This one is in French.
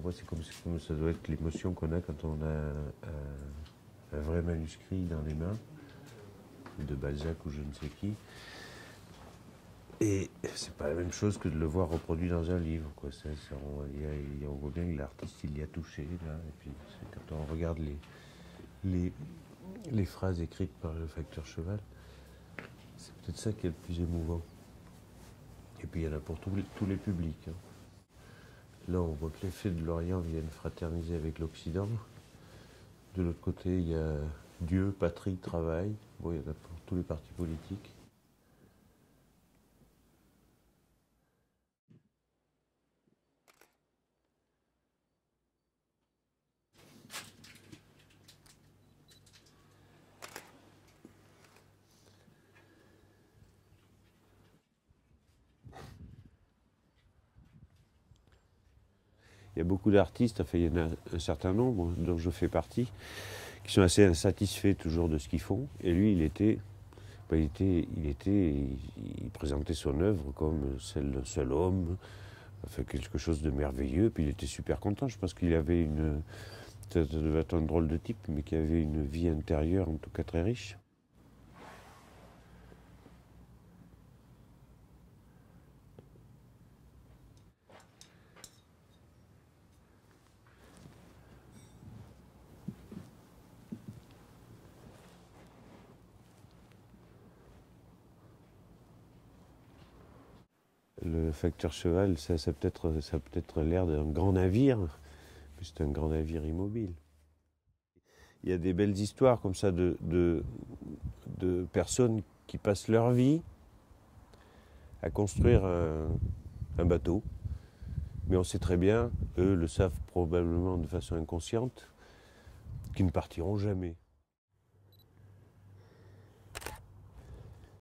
moi, c'est comme ça doit être l'émotion qu'on a quand on a un vrai manuscrit dans les mains, de Balzac ou je ne sais qui. Et c'est pas la même chose que de le voir reproduit dans un livre, quoi. On voit bien que l'artiste, il y a touché, là. Et puis, quand on regarde les phrases écrites par le facteur Cheval, c'est peut-être ça qui est le plus émouvant. Et puis, il y en a pour tous les publics, hein. Là, on voit que les faits de l'Orient viennent fraterniser avec l'Occident. De l'autre côté, il y a Dieu, patrie, travail. Bon, il y en a pour tous les partis politiques. Il y a beaucoup d'artistes, enfin, il y en a un certain nombre, dont je fais partie, qui sont assez insatisfaits toujours de ce qu'ils font. Et lui, il présentait son œuvre comme celle d'un seul homme, enfin, quelque chose de merveilleux, puis il était super content. Je pense qu'il avait ça devait être un drôle de type, mais qui avait une vie intérieure, en tout cas très riche. Le facteur Cheval, ça a peut-être l'air d'un grand navire, mais c'est un grand navire immobile. Il y a des belles histoires comme ça de personnes qui passent leur vie à construire un bateau, mais on sait très bien, eux le savent probablement de façon inconsciente, qu'ils ne partiront jamais.